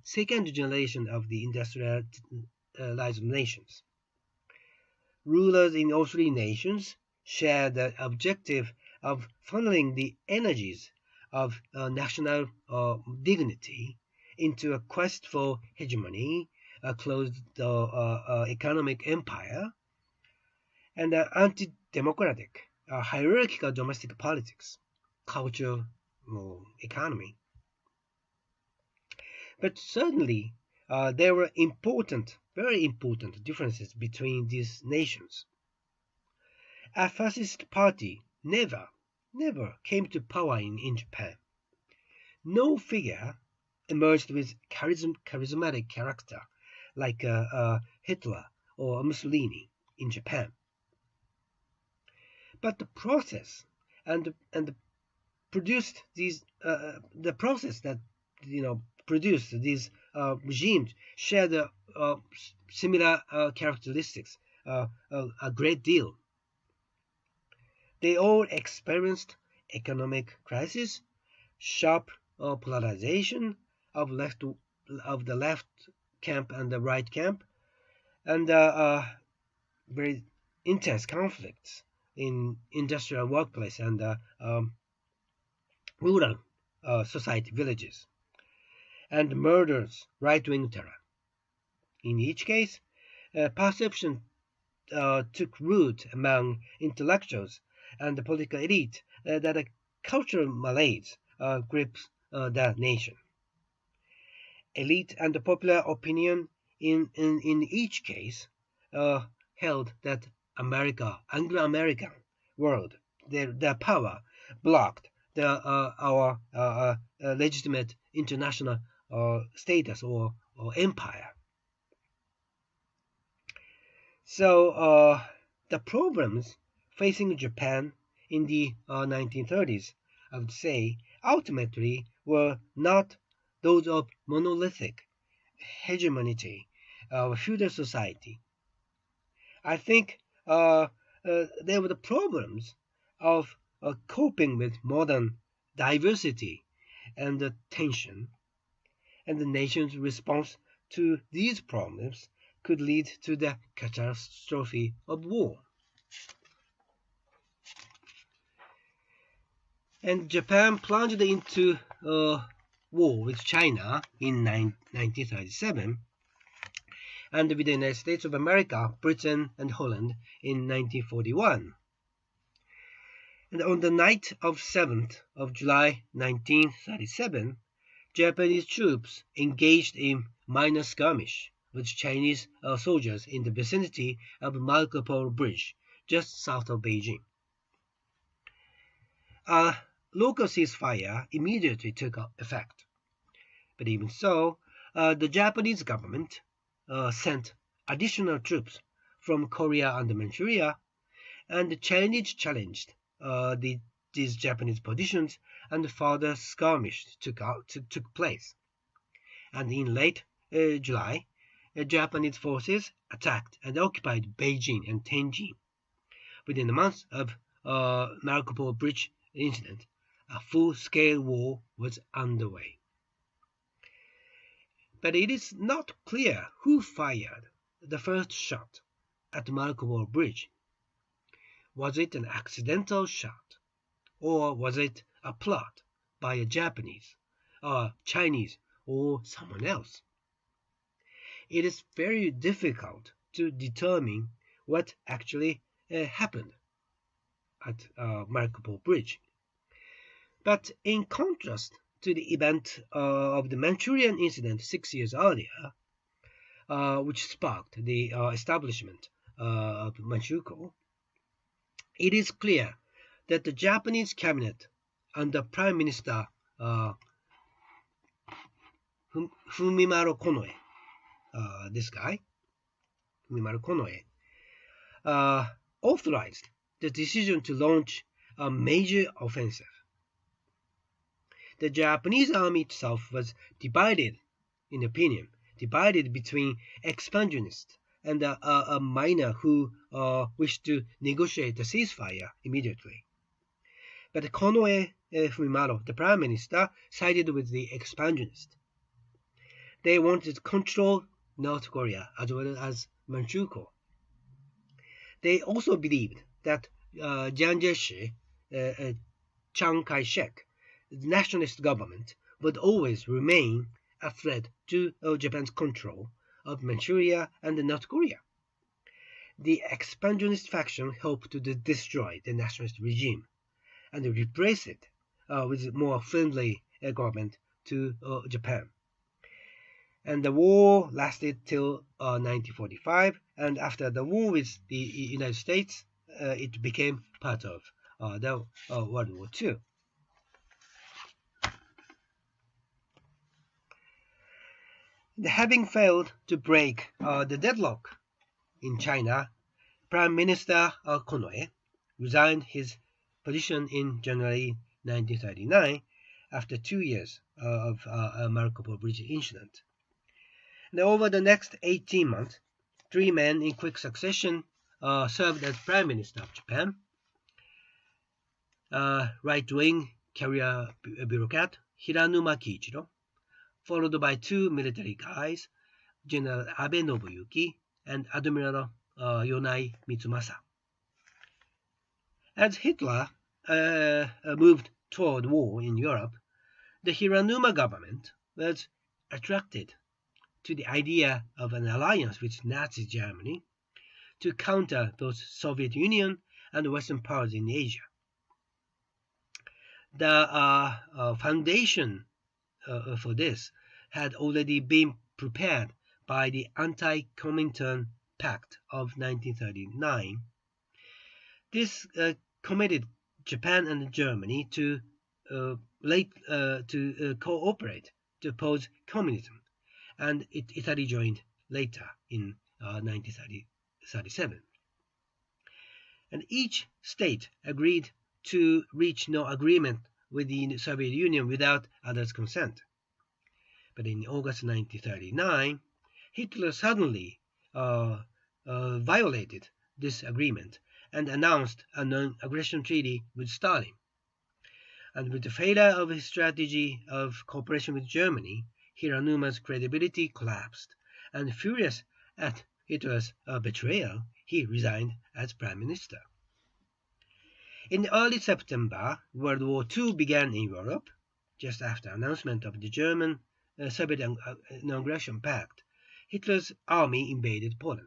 second generation of the industrialized nations. Rulers in all three nations share the objective of funneling the energies of national dignity into a quest for hegemony, a closed economic empire, and anti-democratic, hierarchical domestic politics, culture, or economy. But certainly, there were very important differences between these nations. A fascist party never came to power in Japan. No figure emerged with charismatic character like Hitler or Mussolini in Japan. But the process and produced these the process that produced these regimes share the similar characteristics a great deal. They all experienced economic crisis, sharp polarization of the left camp and the right camp, and very intense conflicts in industrial workplace and rural society villages. and murders right-wing terror. In each case, perception took root among intellectuals and the political elite that a cultural malaise grips the nation. Elite and the popular opinion in each case held that Anglo-American world, their power blocked our legitimate international status or empire. So the problems facing Japan in the 1930s, I would say, ultimately were not those of monolithic hegemony of feudal society. I think there were the problems of coping with modern diversity and the tension, and the nation's response to these problems could lead to the catastrophe of war. And Japan plunged into war with China in 1937, and with the United States of America, Britain, and Holland in 1941. And on the night of 7th of July 1937, Japanese troops engaged in minor skirmish with Chinese soldiers in the vicinity of Marco Polo Bridge, just south of Beijing. A local ceasefire immediately took effect. But even so, the Japanese government sent additional troops from Korea and Manchuria, and the Chinese challenged these Japanese positions, and further skirmish took place. And in late July, Japanese forces attacked and occupied Beijing and Tianjin. Within a month of Marco Polo Bridge incident, a full-scale war was underway. But it is not clear who fired the first shot at Marco Polo Bridge. Was it an accidental shot, or was it a plot by a Japanese, Chinese, or someone else? It is very difficult to determine what actually happened at Marco Polo Bridge. But in contrast to the event of the Manchurian incident 6 years earlier, which sparked the establishment of Manchukuo, it is clear that the Japanese cabinet under Prime Minister Fumimaro Konoe, this guy, Fumimaro Konoe, authorized the decision to launch a major offensive. The Japanese army itself was divided between expansionists and a minor who wished to negotiate a ceasefire immediately. But Konoe Fumimaro, the prime minister, sided with the expansionists. They wanted to control North Korea as well as Manchukuo. They also believed that Jiang Jieshi, Chiang Kai-shek, the nationalist government, would always remain a threat to Japan's control of Manchuria and North Korea. The expansionist faction hoped to destroy the nationalist regime and replace it with a more friendly government to Japan. And the war lasted till 1945, and after the war with the United States, it became part of the World War II. Having failed to break the deadlock in China, Prime Minister Konoe resigned his position in January 1939 after 2 years of Marco Polo Bridge incident. And over the next 18 months, 3 men in quick succession served as Prime Minister of Japan. Right-wing career bureaucrat Hiranuma Kiichiro, followed by 2 military guys, General Abe Nobuyuki and Admiral Yonai Mitsumasa. As Hitler moved toward war in Europe, the Hiranuma government was attracted to the idea of an alliance with Nazi Germany to counter both Soviet Union and Western powers in Asia. The foundation for this had already been prepared by the Anti-Comintern Pact of 1939. This committed Japan and Germany to cooperate to oppose communism, and Italy joined later in 1937. And each state agreed to reach no agreement with the Soviet Union without others' consent. But in August 1939, Hitler suddenly violated this agreement and announced a non-aggression treaty with Stalin. And with the failure of his strategy of cooperation with Germany, Hiranuma's credibility collapsed, and furious at Hitler's betrayal, he resigned as prime minister. In early September, World War II began in Europe. Just after announcement of the German-Soviet non-aggression pact, Hitler's army invaded Poland.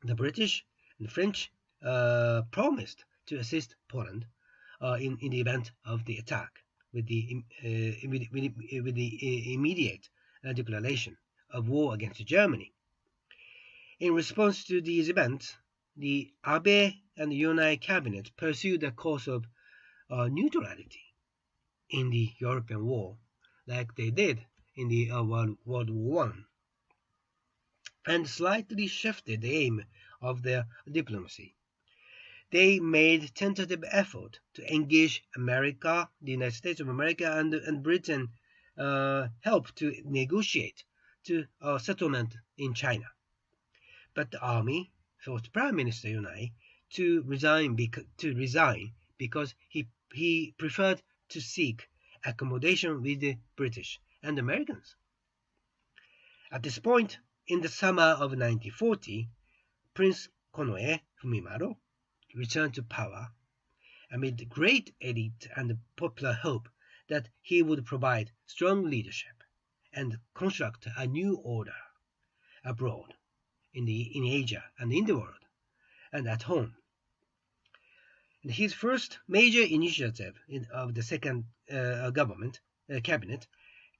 The British and French promised to assist Poland in the event of the attack with the immediate declaration of war against Germany. In response to these events, the Abe and Yonai cabinet pursued a course of neutrality in the European war, like they did in the World War I, and slightly shifted the aim of their diplomacy. They made tentative effort to engage America, the United States of America, and Britain help to negotiate to a settlement in China. But the army forced Prime Minister Yonai to resign because he preferred to seek accommodation with the British and Americans. At this point, in the summer of 1940, Prince Konoe Fumimaro returned to power amid the great elite and popular hope that he would provide strong leadership and construct a new order abroad, in Asia and in the world, and at home. And his first major initiative of the second cabinet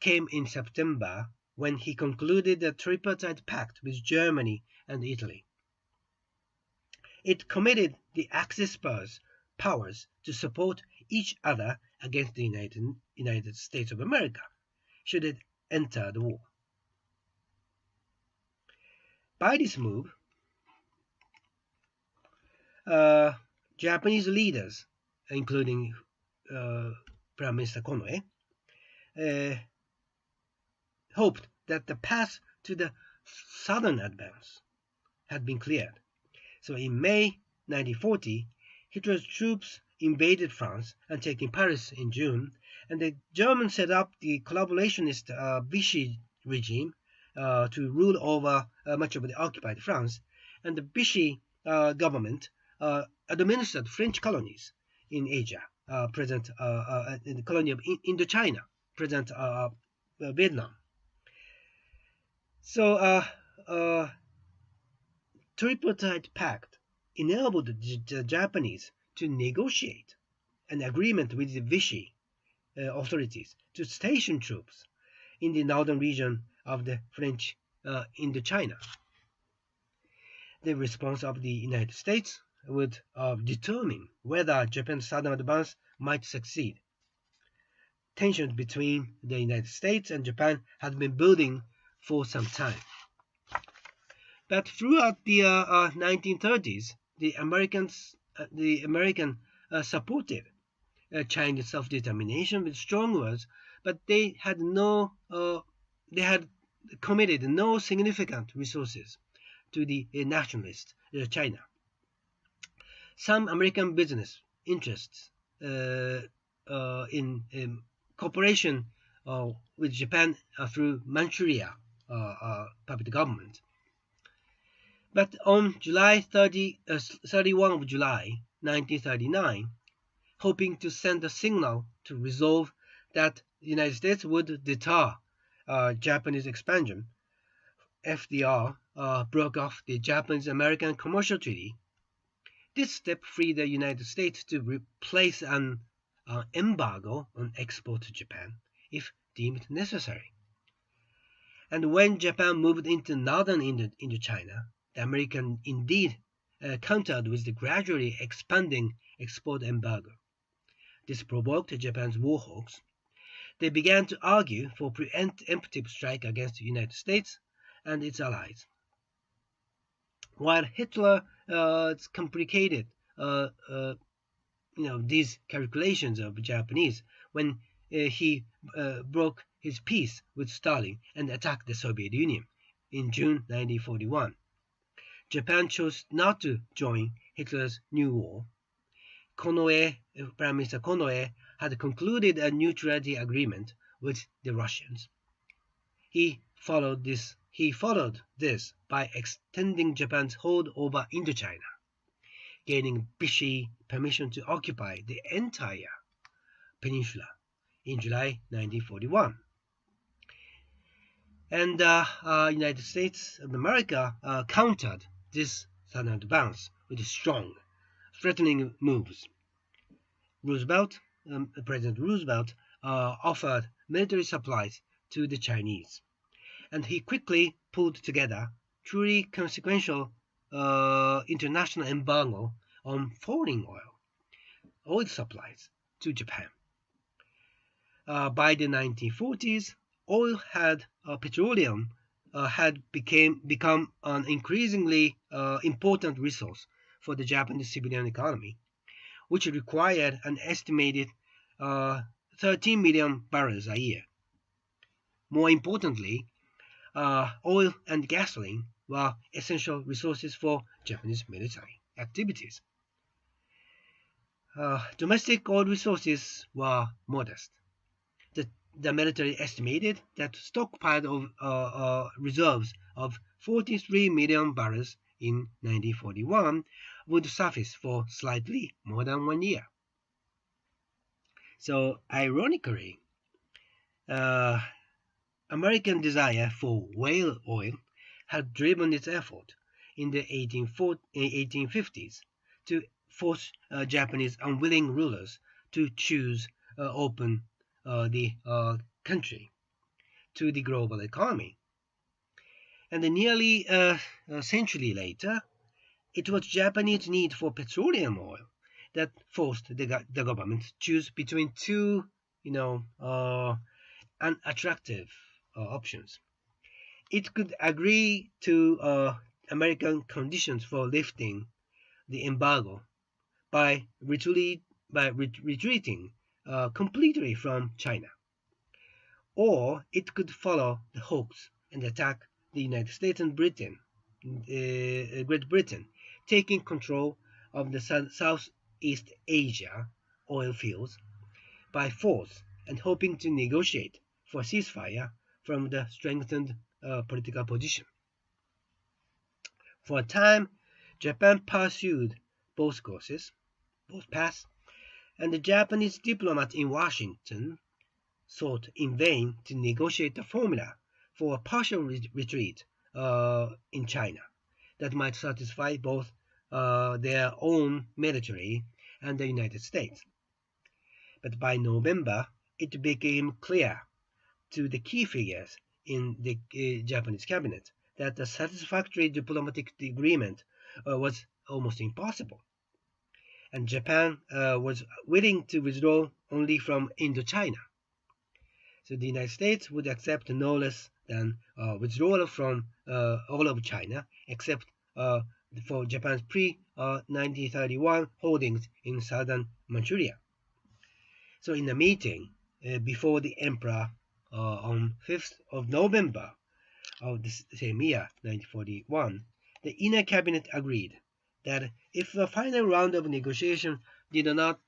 came in September, when he concluded the tripartite pact with Germany and Italy. It committed the Axis powers to support each other against the United States of America, should it enter the war. By this move, Japanese leaders, including Prime Minister Konoe, hoped that the path to the southern advance had been cleared. So in May 1940, Hitler's troops invaded France and taken Paris in June, and the Germans set up the collaborationist Vichy regime to rule over much of the occupied France, and the Vichy government administered French colonies in Asia, present in the colony of Indochina, present Vietnam. So tripartite pact enabled the Japanese to negotiate an agreement with the Vichy authorities to station troops in the northern region of the French Indochina. The response of the United States would determine whether Japan's southern advance might succeed. Tensions between the United States and Japan had been building for some time. But throughout the 1930s, the American supported Chinese self-determination with strong words, but they had committed no significant resources to the nationalist China. Some American business interests in cooperation with Japan through Manchuria puppet government. But on July 31 of July 1939, hoping to send a signal to resolve that the United States would deter Japanese expansion, FDR broke off the Japanese-American Commercial Treaty. This step freed the United States to replace an embargo on export to Japan, if deemed necessary. And when Japan moved into northern Indochina, the Americans indeed countered with the gradually expanding export embargo. This provoked Japan's war hawks. They began to argue for preemptive strike against the United States and its allies. While Hitler complicated these calculations of Japanese when he broke his peace with Stalin and attacked the Soviet Union in June 1941. Japan chose not to join Hitler's new war. Prime Minister Konoe had concluded a neutrality agreement with the Russians. He followed this by extending Japan's hold over Indochina, gaining Vichy permission to occupy the entire peninsula in July 1941. And the United States of America countered this sudden advance with strong, threatening moves. President Roosevelt offered military supplies to the Chinese, and he quickly pulled together truly consequential international embargo on foreign oil supplies to Japan. By the 1940s, petroleum had become an increasingly important resource for the Japanese civilian economy, which required an estimated 13 million barrels a year. More importantly, oil and gasoline were essential resources for Japanese military activities. Domestic oil resources were modest. The military estimated that stockpiled of reserves of 43 million barrels in 1941 would suffice for slightly more than 1 year. So, ironically, American desire for whale oil had driven its effort in the 1850s to force Japanese unwilling rulers to open the country to the global economy. And nearly a century later, it was Japanese need for petroleum oil that forced the government to choose between two, unattractive options. It could agree to American conditions for lifting the embargo by retreating completely from China, or it could follow the hawks and attack the United States and Great Britain, taking control of the Southeast Asia oil fields by force and hoping to negotiate for ceasefire from the strengthened political position. For a time, Japan pursued both paths, and the Japanese diplomat in Washington sought in vain to negotiate a formula for a partial retreat in China that might satisfy both their own military and the United States. But by November, it became clear to the key figures in the Japanese cabinet that a satisfactory diplomatic agreement was almost impossible, and Japan was willing to withdraw only from Indochina. So the United States would accept no less than withdrawal from all of China, except for Japan's pre-1931 holdings in southern Manchuria. So in a meeting before the emperor on 5th of November of the same year, 1941, the inner cabinet agreed that if the final round of negotiation did not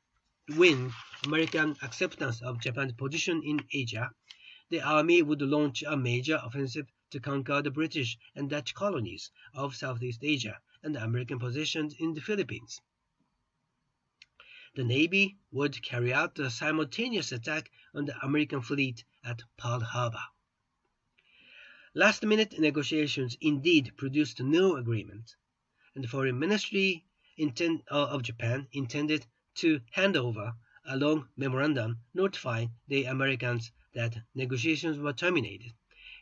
win American acceptance of Japan's position in Asia, the army would launch a major offensive to conquer the British and Dutch colonies of Southeast Asia and the American possessions in the Philippines. The Navy would carry out a simultaneous attack on the American fleet at Pearl Harbor. Last-minute negotiations indeed produced no agreement, and the Foreign Ministry of Japan intended to hand over a long memorandum notifying the Americans that negotiations were terminated,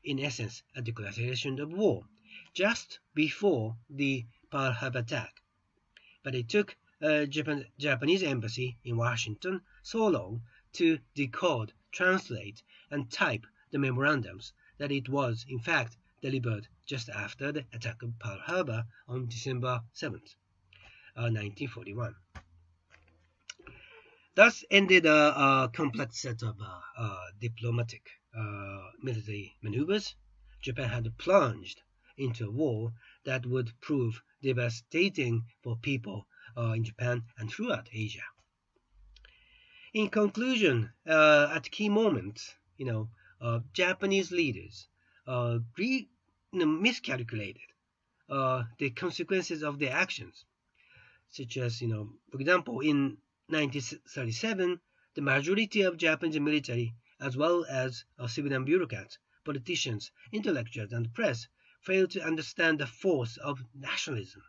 in essence a declaration of war, just before the Pearl Harbor attack. But it took Japanese embassy in Washington so long to decode, translate, and type the memorandums that it was, in fact, delivered just after the attack of Pearl Harbor on December 7th, 1941. Thus ended a complex set of diplomatic military maneuvers. Japan had plunged into a war that would prove devastating for people in Japan and throughout Asia. In conclusion, at key moments, Japanese leaders miscalculated the consequences of their actions, such as, for example, in 1937, the majority of Japanese military, as well as civilian bureaucrats, politicians, intellectuals, and press, failed to understand the force of nationalism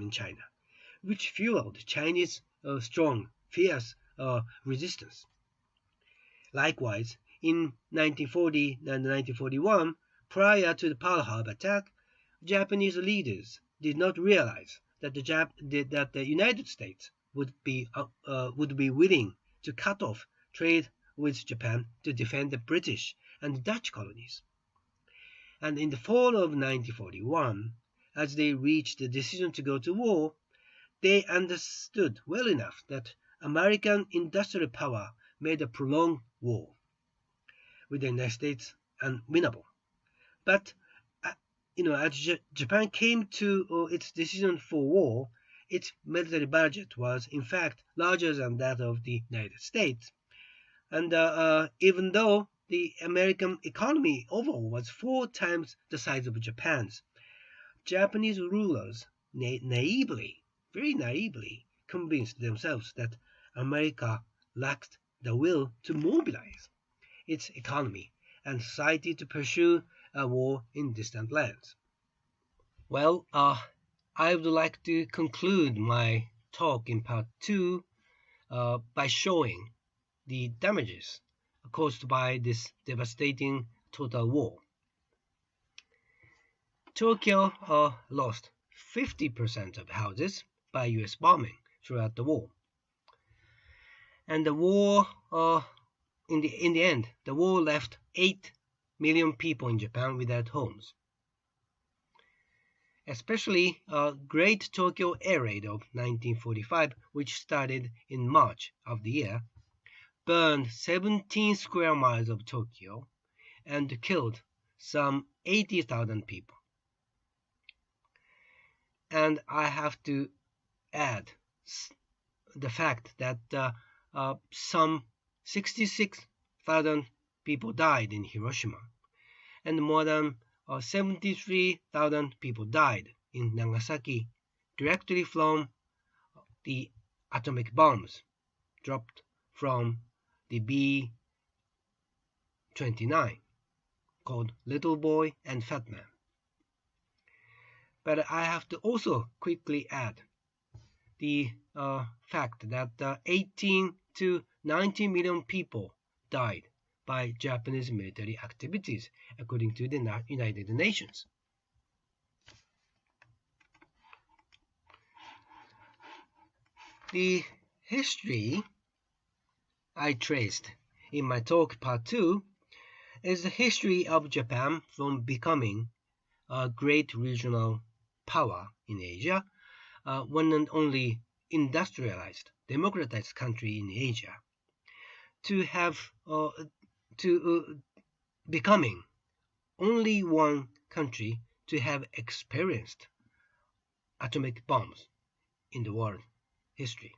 in China, which fueled Chinese strong, fierce resistance. Likewise, in 1940 and 1941, prior to the Pearl Harbor attack, Japanese leaders did not realize that the United States would be willing to cut off trade with Japan to defend the British and Dutch colonies. And in the fall of 1941, as they reached the decision to go to war, they understood well enough that American industrial power made a prolonged war with the United States unwinnable. But as Japan came to its decision for war, its military budget was in fact larger than that of the United States. And even though the American economy overall was 4 times the size of Japan's, Japanese rulers very naively, convinced themselves that America lacked the will to mobilize its economy and society to pursue a war in distant lands. Well, I would like to conclude my talk in part 2 by showing the damages caused by this devastating total war. Tokyo lost 50% of houses by US bombing throughout the war. And the war, in the end, the war left 8 million people in Japan without homes. Especially Great Tokyo Air Raid of 1945, which started in March of the year, burned 17 square miles of Tokyo and killed some 80,000 people. And I have to add the fact that some 66,000 people died in Hiroshima, and more than 73,000 people died in Nagasaki directly from the atomic bombs dropped from the B-29 called Little Boy and Fat Man. But I have to also quickly add the fact that 18 to 19 million people died by Japanese military activities, according to the United Nations. The history I traced in my talk part 2 is the history of Japan from becoming a great regional power in Asia, one and only industrialized, democratized country in Asia, to becoming only one country to have experienced atomic bombs in the world history.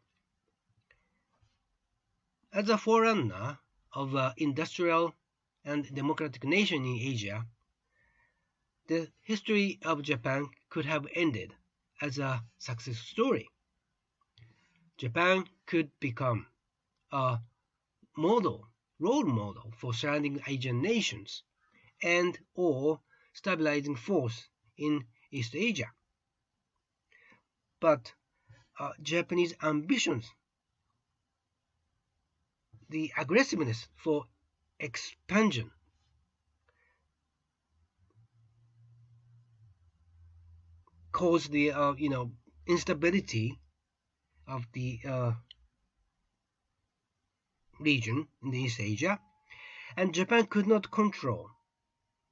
As a forerunner of an industrial and democratic nation in Asia, the history of Japan could have ended as a success story. Japan could become a role model for surrounding Asian nations and or stabilizing force in East Asia. But Japanese ambitions, the aggressiveness for expansion, caused the instability of the region in East Asia, and Japan could not control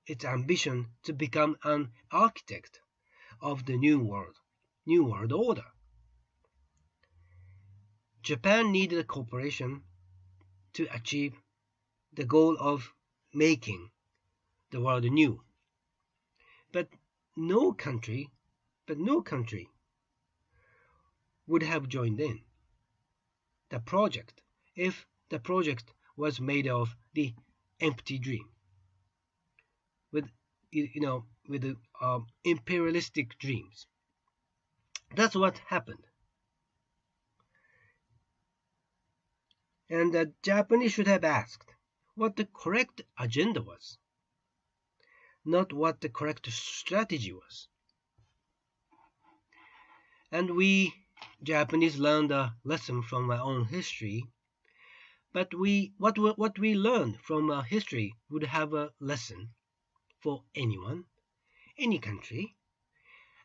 its ambition to become an architect of the new world order. Japan needed a cooperation to achieve the goal of making the world new. But no country would have joined in the project if the project was made of the empty dream, with with imperialistic dreams. That's what happened. And the Japanese should have asked what the correct agenda was, not what the correct strategy was. And we Japanese learned a lesson from our own history, but what we learned from our history would have a lesson for anyone, any country,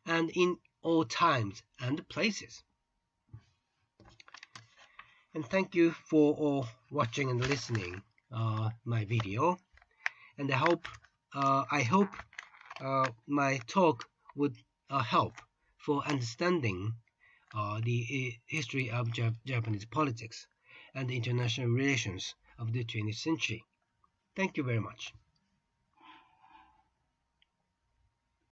and in all times and places. And thank you for watching and listening my video, and I hope my talk would help for understanding the history of Japanese politics and the international relations of the 20th century. Thank you very much.